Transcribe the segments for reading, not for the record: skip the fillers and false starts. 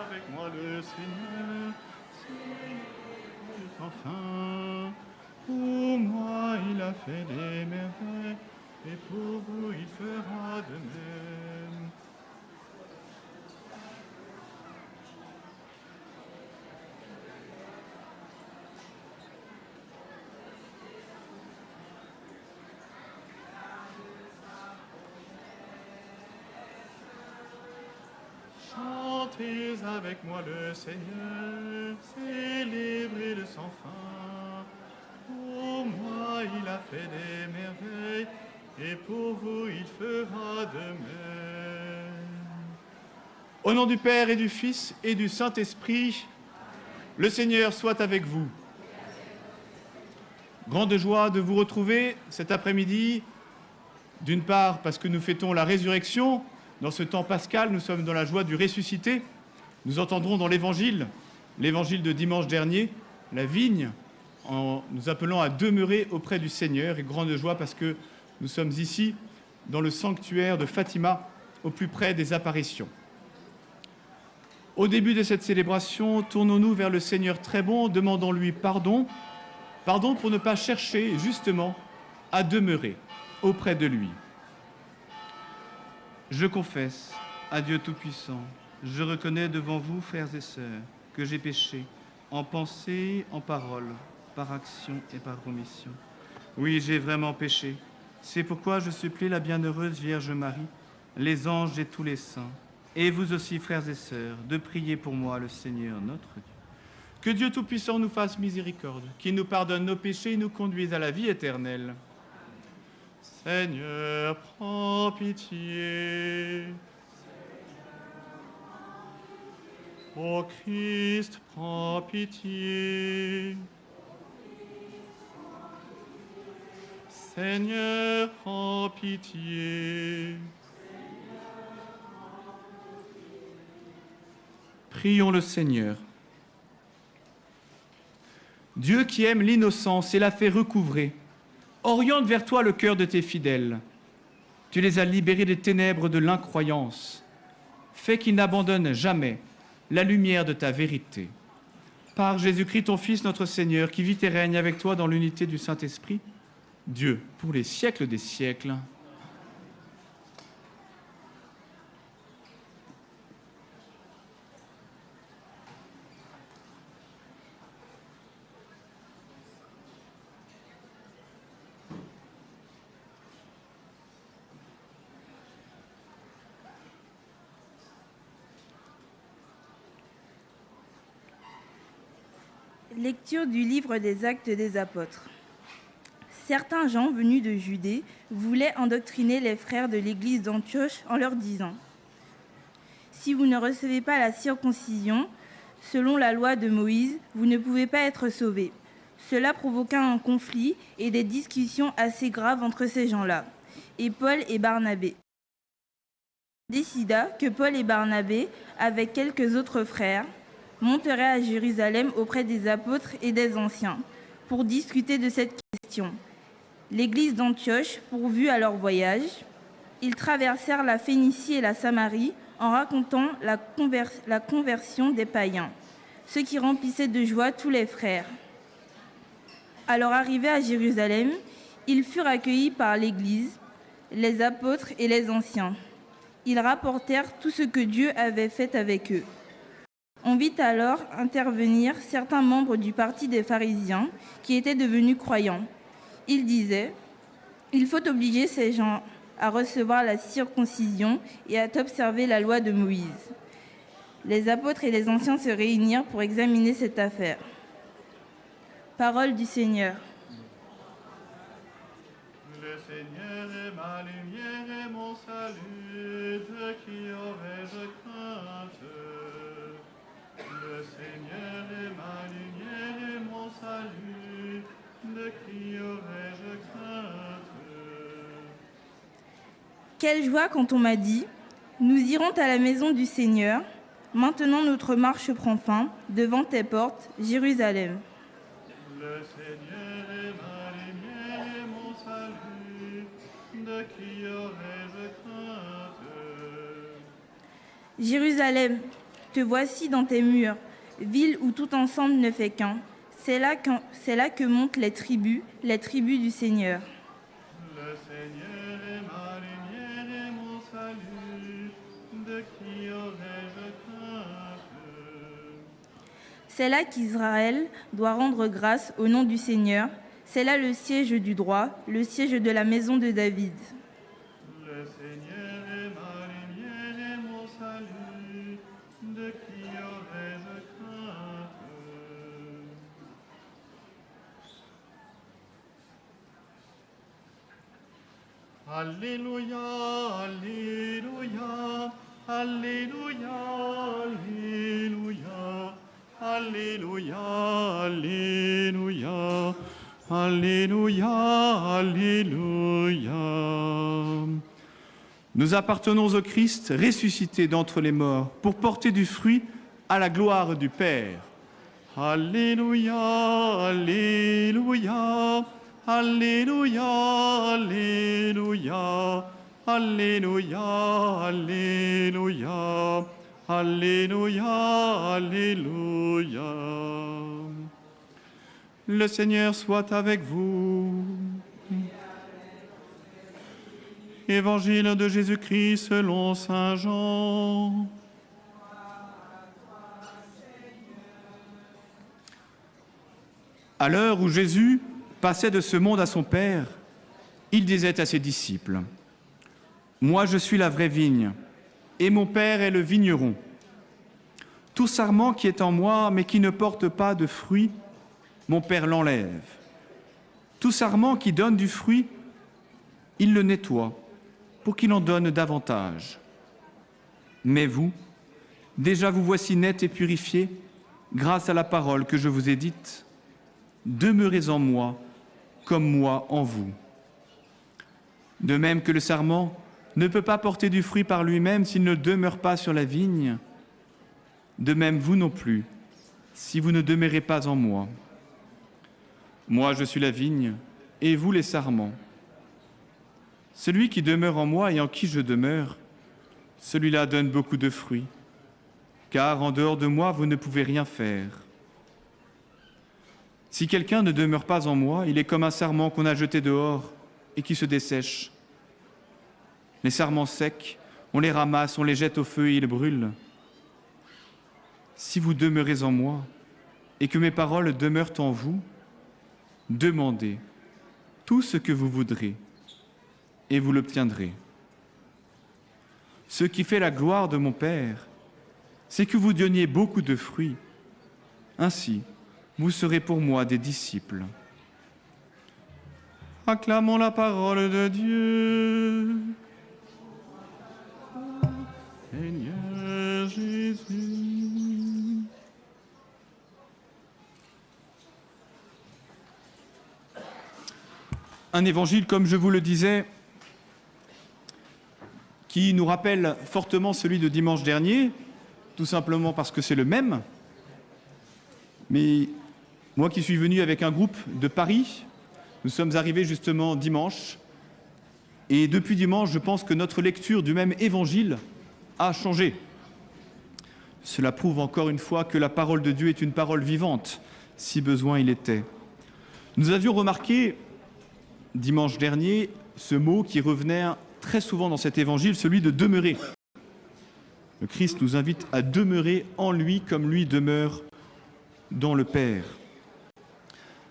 avec moi le Seigneur, c'est sans fin. Pour moi il a fait des merveilles, et pour vous il fera de même. Chantez avec moi le Seigneur, célébrez le sans fin. Pour moi il a fait des merveilles, et pour vous il fera de même. Au nom du Père et du Fils et du Saint-Esprit, le Seigneur soit avec vous. Grande joie de vous retrouver cet après-midi, d'une part parce que nous fêtons la résurrection. Dans ce temps pascal, nous sommes dans la joie du ressuscité. Nous entendrons dans l'évangile de dimanche dernier, la vigne, en nous appelant à demeurer auprès du Seigneur. Et grande joie parce que nous sommes ici, dans le sanctuaire de Fatima, au plus près des apparitions. Au début de cette célébration, tournons-nous vers le Seigneur très bon, demandons-lui pardon. Pardon pour ne pas chercher, justement, à demeurer auprès de lui. Je confesse à Dieu Tout-Puissant, je reconnais devant vous, frères et sœurs, que j'ai péché, en pensée, en parole, par action et par omission. Oui, j'ai vraiment péché. C'est pourquoi je supplie la bienheureuse Vierge Marie, les anges et tous les saints, et vous aussi, frères et sœurs, de prier pour moi le Seigneur notre Dieu. Que Dieu Tout-Puissant nous fasse miséricorde, qu'il nous pardonne nos péchés et nous conduise à la vie éternelle. Seigneur, prends pitié. Ô Christ, prends pitié. Seigneur, prends pitié. Prions le Seigneur. Dieu qui aime l'innocence et la fait recouvrer, oriente vers toi le cœur de tes fidèles. Tu les as libérés des ténèbres de l'incroyance. Fais qu'ils n'abandonnent jamais la lumière de ta vérité. Par Jésus-Christ, ton Fils, notre Seigneur, qui vit et règne avec toi dans l'unité du Saint-Esprit, Dieu, pour les siècles des siècles. Lecture du livre des Actes des Apôtres. Certains gens venus de Judée voulaient endoctriner les frères de l'église d'Antioche en leur disant : si vous ne recevez pas la circoncision, selon la loi de Moïse, vous ne pouvez pas être sauvés. Cela provoqua un conflit et des discussions assez graves entre ces gens-là et Paul et Barnabé. Décida que Paul et Barnabé, avec quelques autres frères, monteraient à Jérusalem auprès des apôtres et des anciens pour discuter de cette question. L'église d'Antioche pourvut à leur voyage. Ils traversèrent la Phénicie et la Samarie en racontant la conversion des païens, ce qui remplissait de joie tous les frères. Alors arrivés à Jérusalem, ils furent accueillis par l'Église, les apôtres et les anciens. Ils rapportèrent tout ce que Dieu avait fait avec eux. On vit alors intervenir certains membres du parti des pharisiens qui étaient devenus croyants. Ils disaient : il faut obliger ces gens à recevoir la circoncision et à observer la loi de Moïse. Les apôtres et les anciens se réunirent pour examiner cette affaire. Parole du Seigneur. Le Seigneur est ma lumière et mon salut, de qui aurais-je crainte ? Le Seigneur est ma lumière et mon salut, de qui aurais-je crainte ? Quelle joie quand on m'a dit : nous irons à la maison du Seigneur. Maintenant notre marche prend fin devant tes portes, Jérusalem. Le Seigneur est ma lumière et mon salut, de qui aurais-je crainte ? Jérusalem, Te voici dans tes murs, ville où tout ensemble ne fait qu'un. C'est là que montent les tribus du Seigneur. Le Seigneur est ma lumière et mon salut, de qui aurais-je crainte? C'est là qu'Israël doit rendre grâce au nom du Seigneur. C'est là le siège du droit, le siège de la maison de David. Le Seigneur est ma lumière et mon salut, de qui aurais-je crainte? Alléluia, Alléluia, Alléluia, Alléluia, Alléluia, Alléluia, Alléluia, Alléluia. Nous appartenons au Christ ressuscité d'entre les morts pour porter du fruit à la gloire du Père. Alléluia, Alléluia, Alléluia, Alléluia, Alléluia, Alléluia, Alléluia, Alléluia. Le Seigneur soit avec vous. Évangile de Jésus-Christ selon saint Jean. À l'heure où Jésus passait de ce monde à son Père, il disait à ses disciples : « Moi je suis la vraie vigne, et mon Père est le vigneron. Tout sarment qui est en moi, mais qui ne porte pas de fruit, mon Père l'enlève. Tout sarment qui donne du fruit, il le nettoie, pour qu'il en donne davantage. Mais vous, déjà vous voici nets et purifiés, grâce à la parole que je vous ai dite. Demeurez en moi, comme moi en vous. De même que le sarment ne peut pas porter du fruit par lui-même s'il ne demeure pas sur la vigne, de même vous non plus, si vous ne demeurez pas en moi. Moi je suis la vigne, et vous les sarments. Celui qui demeure en moi et en qui je demeure, celui-là donne beaucoup de fruits, car en dehors de moi, vous ne pouvez rien faire. Si quelqu'un ne demeure pas en moi, il est comme un sarment qu'on a jeté dehors et qui se dessèche. Les sarments secs, on les ramasse, on les jette au feu et ils brûlent. Si vous demeurez en moi et que mes paroles demeurent en vous, demandez tout ce que vous voudrez et vous l'obtiendrez. Ce qui fait la gloire de mon Père, c'est que vous donniez beaucoup de fruits. Ainsi, vous serez pour moi des disciples. Acclamons la parole de Dieu. Seigneur Jésus. Un évangile, comme je vous le disais, qui nous rappelle fortement celui de dimanche dernier, tout simplement parce que c'est le même. Mais moi qui suis venu avec un groupe de Paris, nous sommes arrivés justement dimanche. Et depuis dimanche, je pense que notre lecture du même évangile a changé. Cela prouve encore une fois que la parole de Dieu est une parole vivante, si besoin il était. Nous avions remarqué dimanche dernier ce mot qui revenait très souvent dans cet évangile, celui de demeurer. Le Christ nous invite à demeurer en lui comme lui demeure dans le Père.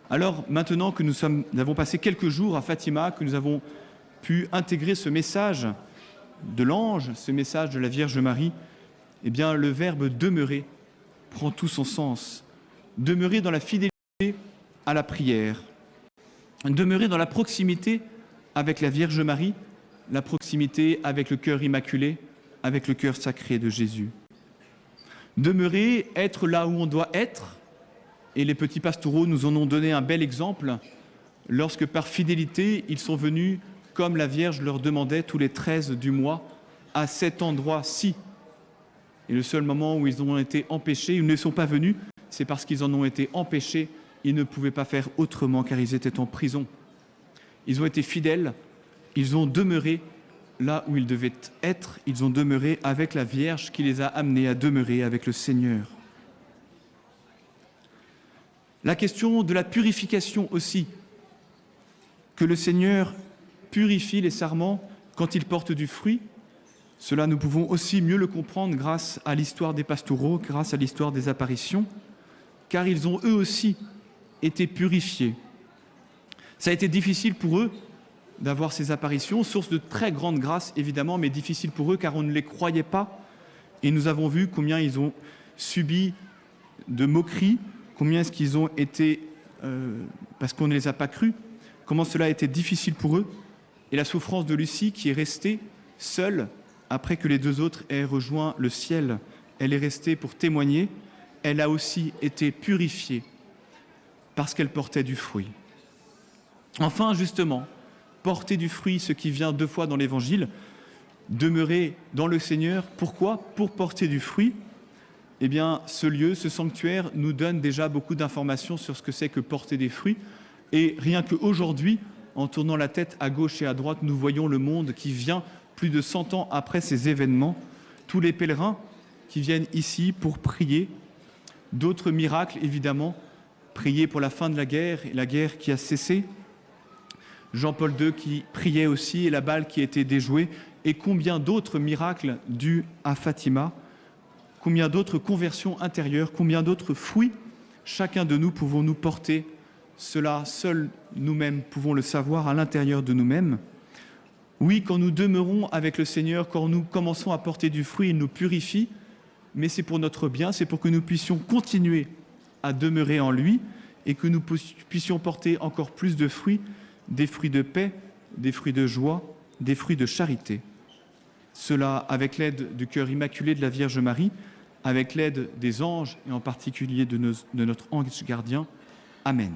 Alors maintenant que nous avons passé quelques jours à Fatima, que nous avons pu intégrer ce message de l'ange, ce message de la Vierge Marie, eh bien le verbe demeurer prend tout son sens. Demeurer dans la fidélité à la prière, demeurer dans la proximité avec la Vierge Marie, la proximité avec le cœur immaculé, avec le cœur sacré de Jésus. Demeurer, être là où on doit être, et les petits pastoraux nous en ont donné un bel exemple, lorsque par fidélité, ils sont venus, comme la Vierge leur demandait, tous les 13 du mois, à cet endroit-ci. Et le seul moment où ils ont été empêchés, ils ne sont pas venus, c'est parce qu'ils en ont été empêchés, ils ne pouvaient pas faire autrement, car ils étaient en prison. Ils ont été fidèles, ils ont demeuré là où ils devaient être, ils ont demeuré avec la Vierge qui les a amenés à demeurer avec le Seigneur. La question de la purification aussi, que le Seigneur purifie les sarments quand ils portent du fruit, cela nous pouvons aussi mieux le comprendre grâce à l'histoire des pastoraux, grâce à l'histoire des apparitions, car ils ont eux aussi été purifiés. Ça a été difficile pour eux d'avoir ces apparitions, source de très grande grâce évidemment, mais difficile pour eux car on ne les croyait pas. Et nous avons vu combien ils ont subi de moqueries, combien est-ce qu'ils ont été, parce qu'on ne les a pas crus, comment cela a été difficile pour eux. Et la souffrance de Lucie qui est restée seule après que les deux autres aient rejoint le ciel, elle est restée pour témoigner, elle a aussi été purifiée parce qu'elle portait du fruit. Enfin, justement, porter du fruit, ce qui vient 2 fois dans l'Évangile, demeurer dans le Seigneur. Pourquoi ? Pour porter du fruit. Eh bien, ce lieu, ce sanctuaire, nous donne déjà beaucoup d'informations sur ce que c'est que porter des fruits. Et rien qu'aujourd'hui, en tournant la tête à gauche et à droite, nous voyons le monde qui vient plus de 100 ans après ces événements. Tous les pèlerins qui viennent ici pour prier. D'autres miracles, évidemment. Prier pour la fin de la guerre et la guerre qui a cessé. Jean-Paul II qui priait aussi et la balle qui était déjouée, et combien d'autres miracles dus à Fatima, combien d'autres conversions intérieures, combien d'autres fruits chacun de nous pouvons-nous porter. Cela, seuls nous-mêmes pouvons le savoir à l'intérieur de nous-mêmes. Oui, quand nous demeurons avec le Seigneur, quand nous commençons à porter du fruit, il nous purifie, mais c'est pour notre bien, c'est pour que nous puissions continuer à demeurer en lui et que nous puissions porter encore plus de fruits, des fruits de paix, des fruits de joie, des fruits de charité. Cela avec l'aide du cœur immaculé de la Vierge Marie, avec l'aide des anges et en particulier de notre ange gardien. Amen.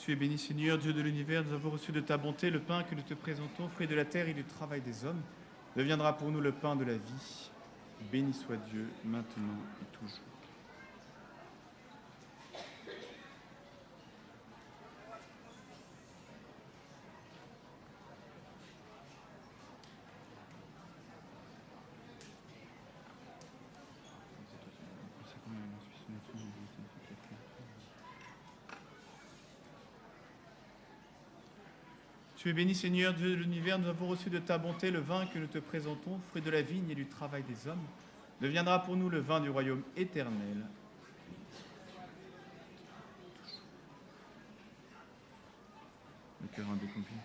Tu es béni, Seigneur, Dieu de l'univers, nous avons reçu de ta bonté le pain que nous te présentons, fruit de la terre et du travail des hommes, deviendra pour nous le pain de la vie. Béni soit Dieu, maintenant et toujours. Tu es béni, Seigneur, Dieu de l'univers, nous avons reçu de ta bonté le vin que nous te présentons, fruit de la vigne et du travail des hommes, deviendra pour nous le vin du royaume éternel. Le cœur indécompris.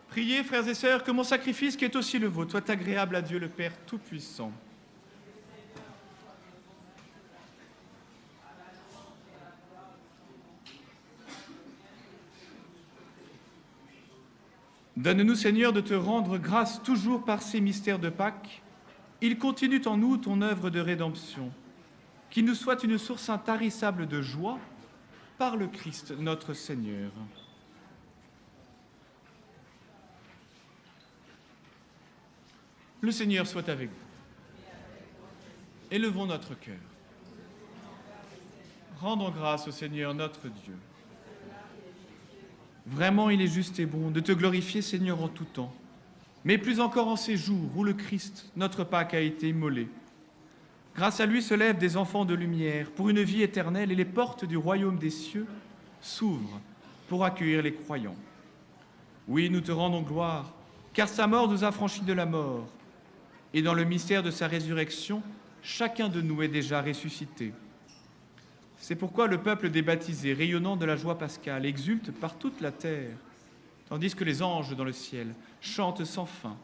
Priez, frères et sœurs, que mon sacrifice, qui est aussi le vôtre, soit agréable à Dieu le Père Tout-Puissant. Donne-nous, Seigneur, de te rendre grâce toujours par ces mystères de Pâques. Ils continuent en nous ton œuvre de rédemption. Qu'il nous soit une source intarissable de joie par le Christ notre Seigneur. Le Seigneur soit avec vous. Élevons notre cœur. Rendons grâce au Seigneur notre Dieu. Vraiment, il est juste et bon de te glorifier, Seigneur, en tout temps, mais plus encore en ces jours où le Christ, notre Pâque, a été immolé. Grâce à lui se lèvent des enfants de lumière pour une vie éternelle et les portes du royaume des cieux s'ouvrent pour accueillir les croyants. Oui, nous te rendons gloire, car sa mort nous a franchis de la mort, et dans le mystère de sa résurrection, chacun de nous est déjà ressuscité. C'est pourquoi le peuple des baptisés, rayonnant de la joie pascale, exulte par toute la terre, tandis que les anges dans le ciel chantent sans fin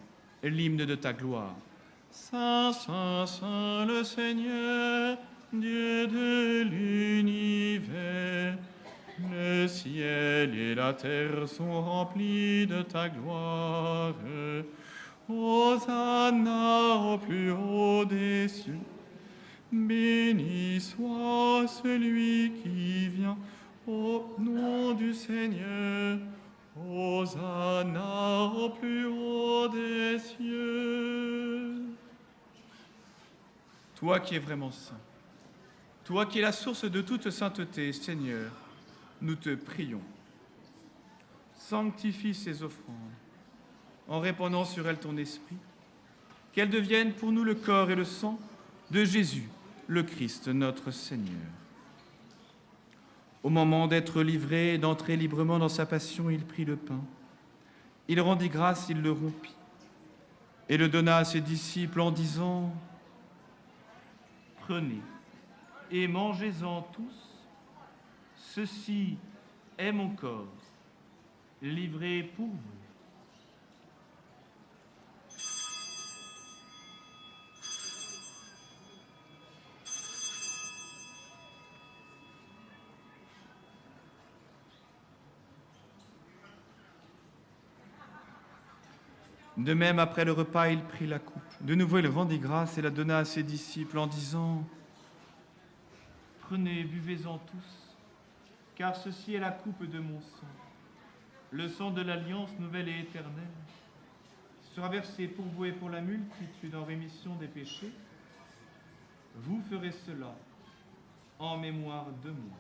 l'hymne de ta gloire. Saint, Saint, Saint, le Seigneur, Dieu de l'univers, le ciel et la terre sont remplis de ta gloire. Hosanna au plus haut des cieux. Béni soit celui qui vient au nom du Seigneur. Hosanna au plus haut des cieux. Toi qui es vraiment saint, toi qui es la source de toute sainteté, Seigneur, nous te prions. Sanctifie ces offrandes en répandant sur elles ton esprit, qu'elles deviennent pour nous le corps et le sang de Jésus, le Christ, notre Seigneur. Au moment d'être livré et d'entrer librement dans sa passion, il prit le pain. Il rendit grâce, il le rompit et le donna à ses disciples en disant : « Prenez et mangez-en tous. Ceci est mon corps, livré pour vous. » De même, après le repas, il prit la coupe. De nouveau, il rendit grâce et la donna à ses disciples en disant : « Prenez, buvez-en tous, car ceci est la coupe de mon sang, le sang de l'alliance nouvelle et éternelle, qui sera versé pour vous et pour la multitude en rémission des péchés. Vous ferez cela en mémoire de moi. »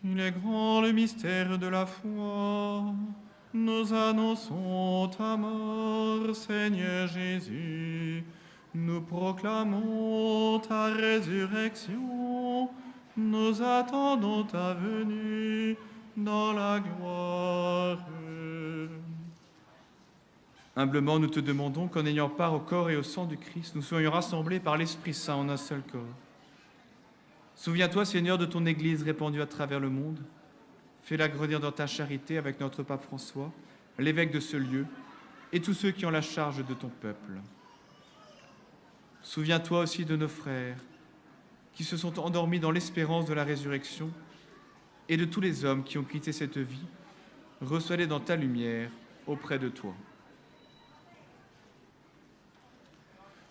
Il est grand le mystère de la foi. Nous annonçons ta mort, Seigneur Jésus. Nous proclamons ta résurrection. Nous attendons ta venue dans la gloire. Humblement, nous te demandons qu'en ayant part au corps et au sang du Christ, nous soyons rassemblés par l'Esprit Saint en un seul corps. Souviens-toi, Seigneur, de ton Église répandue à travers le monde. Fais-la grandir dans ta charité avec notre pape François, l'évêque de ce lieu, et tous ceux qui ont la charge de ton peuple. Souviens-toi aussi de nos frères qui se sont endormis dans l'espérance de la résurrection et de tous les hommes qui ont quitté cette vie. Reçois-les dans ta lumière auprès de toi.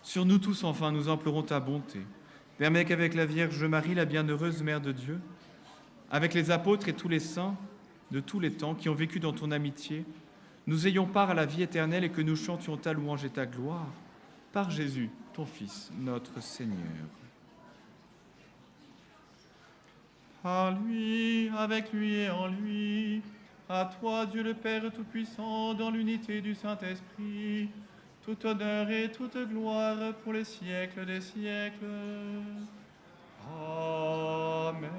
Sur nous tous, enfin, nous implorons ta bonté. Permets qu'avec la Vierge Marie, la bienheureuse Mère de Dieu, avec les apôtres et tous les saints de tous les temps qui ont vécu dans ton amitié, nous ayons part à la vie éternelle et que nous chantions ta louange et ta gloire, par Jésus, ton Fils, notre Seigneur. Par lui, avec lui et en lui, à toi, Dieu le Père Tout-Puissant, dans l'unité du Saint-Esprit, tout honneur et toute gloire pour les siècles des siècles. Amen.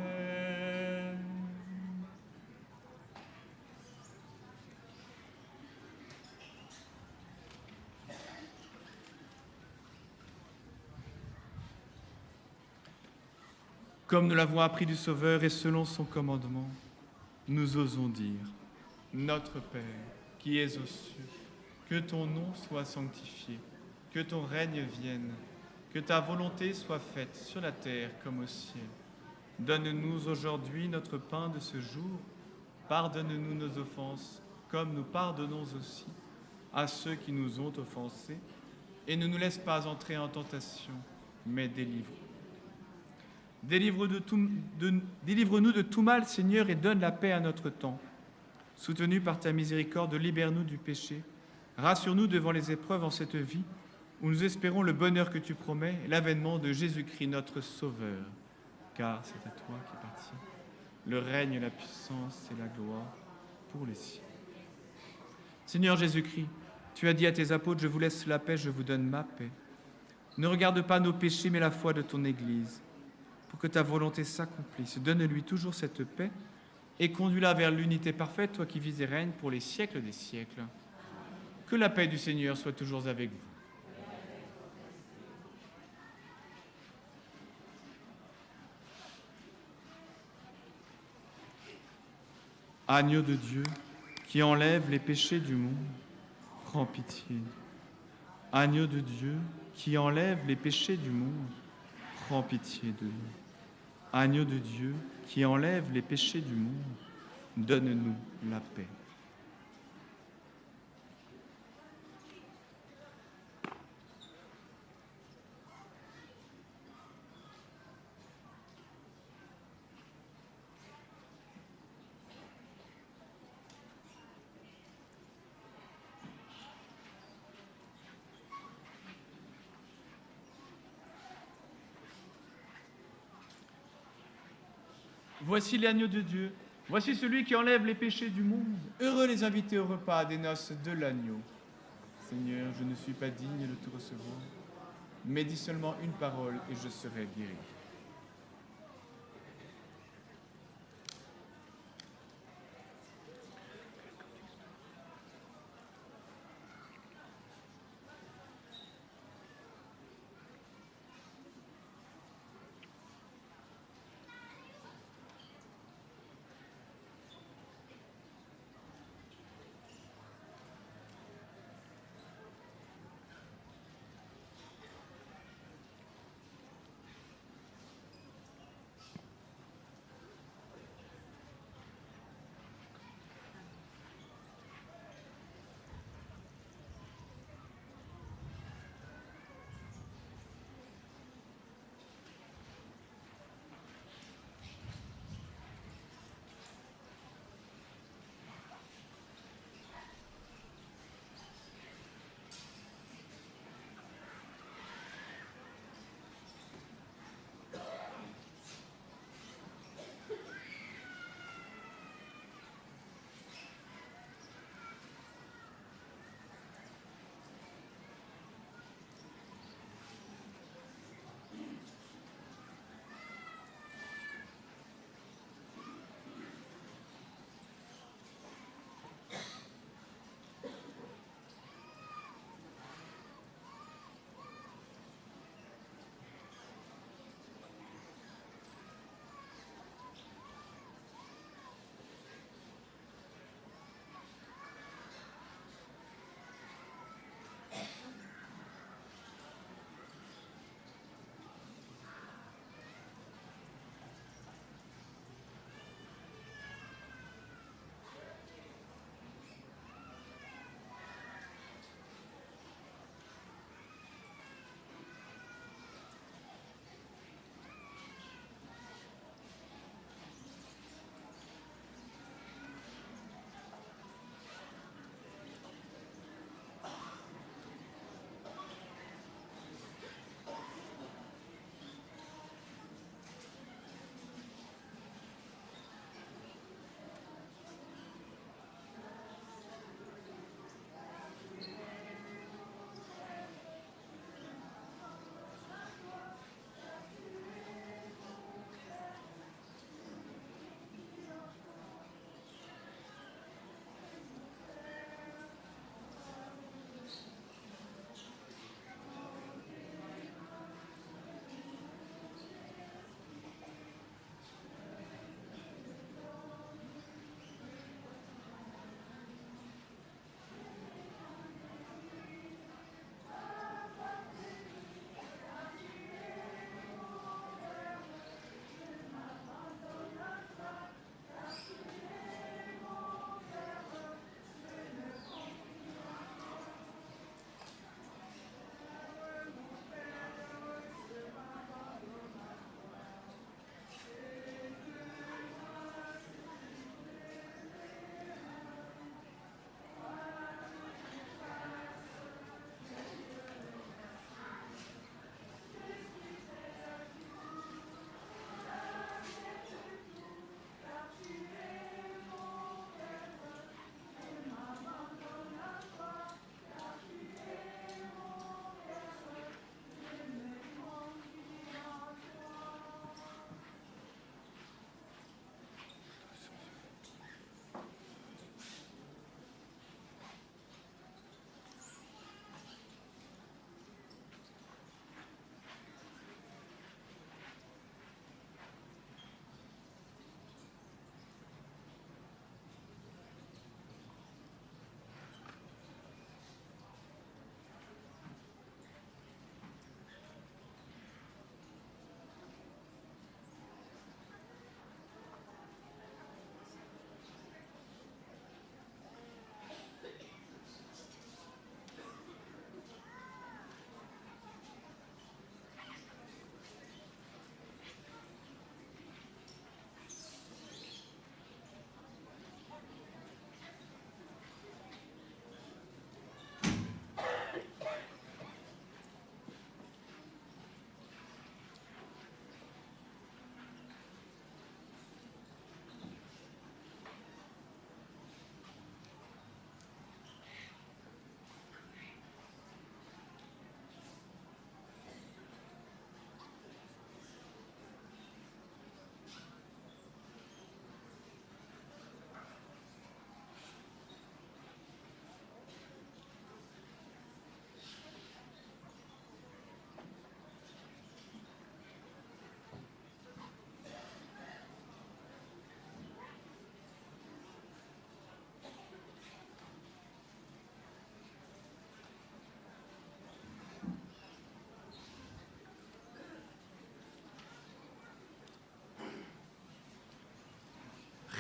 Comme nous l'avons appris du Sauveur et selon son commandement, nous osons dire : Notre Père, qui es aux cieux, que ton nom soit sanctifié, que ton règne vienne, que ta volonté soit faite sur la terre comme au ciel. Donne-nous aujourd'hui notre pain de ce jour. Pardonne-nous nos offenses, comme nous pardonnons aussi à ceux qui nous ont offensés. et ne nous laisse pas entrer en tentation, mais délivre. Délivre-nous de tout mal, Seigneur, et donne la paix à notre temps. Soutenu par ta miséricorde, libère-nous du péché. Rassure-nous devant les épreuves en cette vie, où nous espérons le bonheur que tu promets et l'avènement de Jésus-Christ, notre Sauveur. Car c'est à toi qu'appartient le règne, la puissance et la gloire pour les siècles. Seigneur Jésus-Christ, tu as dit à tes apôtres, je vous laisse la paix, je vous donne ma paix. Ne regarde pas nos péchés, mais la foi de ton Église, pour que ta volonté s'accomplisse. Donne-lui toujours cette paix et conduis-la vers l'unité parfaite, toi qui vis et règnes pour les siècles des siècles. Que la paix du Seigneur soit toujours avec vous. Agneau de Dieu, qui enlève les péchés du monde, prends pitié. Agneau de Dieu, qui enlève les péchés du monde, prends pitié de nous. Agneau de Dieu, qui enlève les péchés du monde, donne-nous la paix. Voici l'agneau de Dieu, voici celui qui enlève les péchés du monde. Heureux les invités au repas des noces de l'agneau. Seigneur, je ne suis pas digne de te recevoir, mais dis seulement une parole et je serai guéri.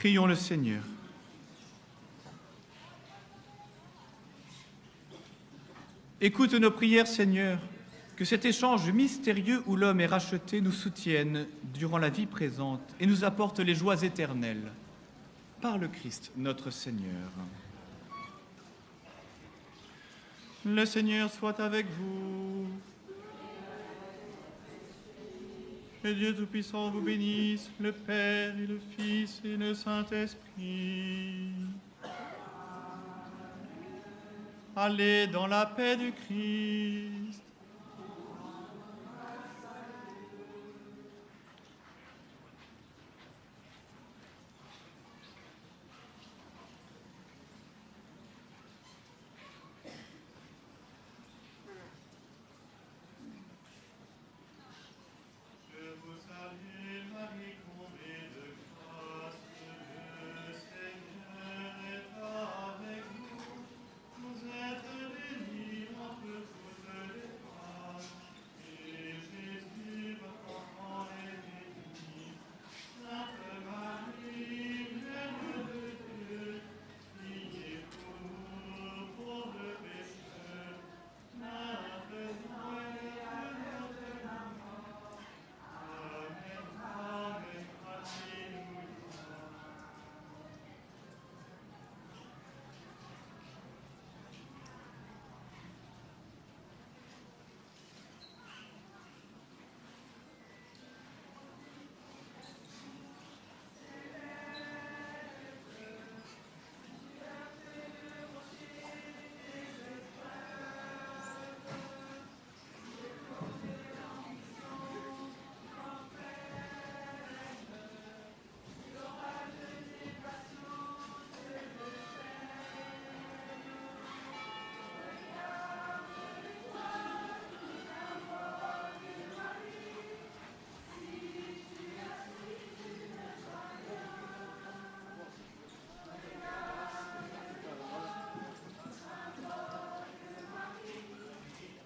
Prions le Seigneur. Écoute nos prières, Seigneur, que cet échange mystérieux où l'homme est racheté nous soutienne durant la vie présente et nous apporte les joies éternelles. Par le Christ, notre Seigneur. Le Seigneur soit avec vous. Que Dieu Tout-Puissant vous bénisse, le Père et le Fils et le Saint-Esprit. Allez dans la paix du Christ.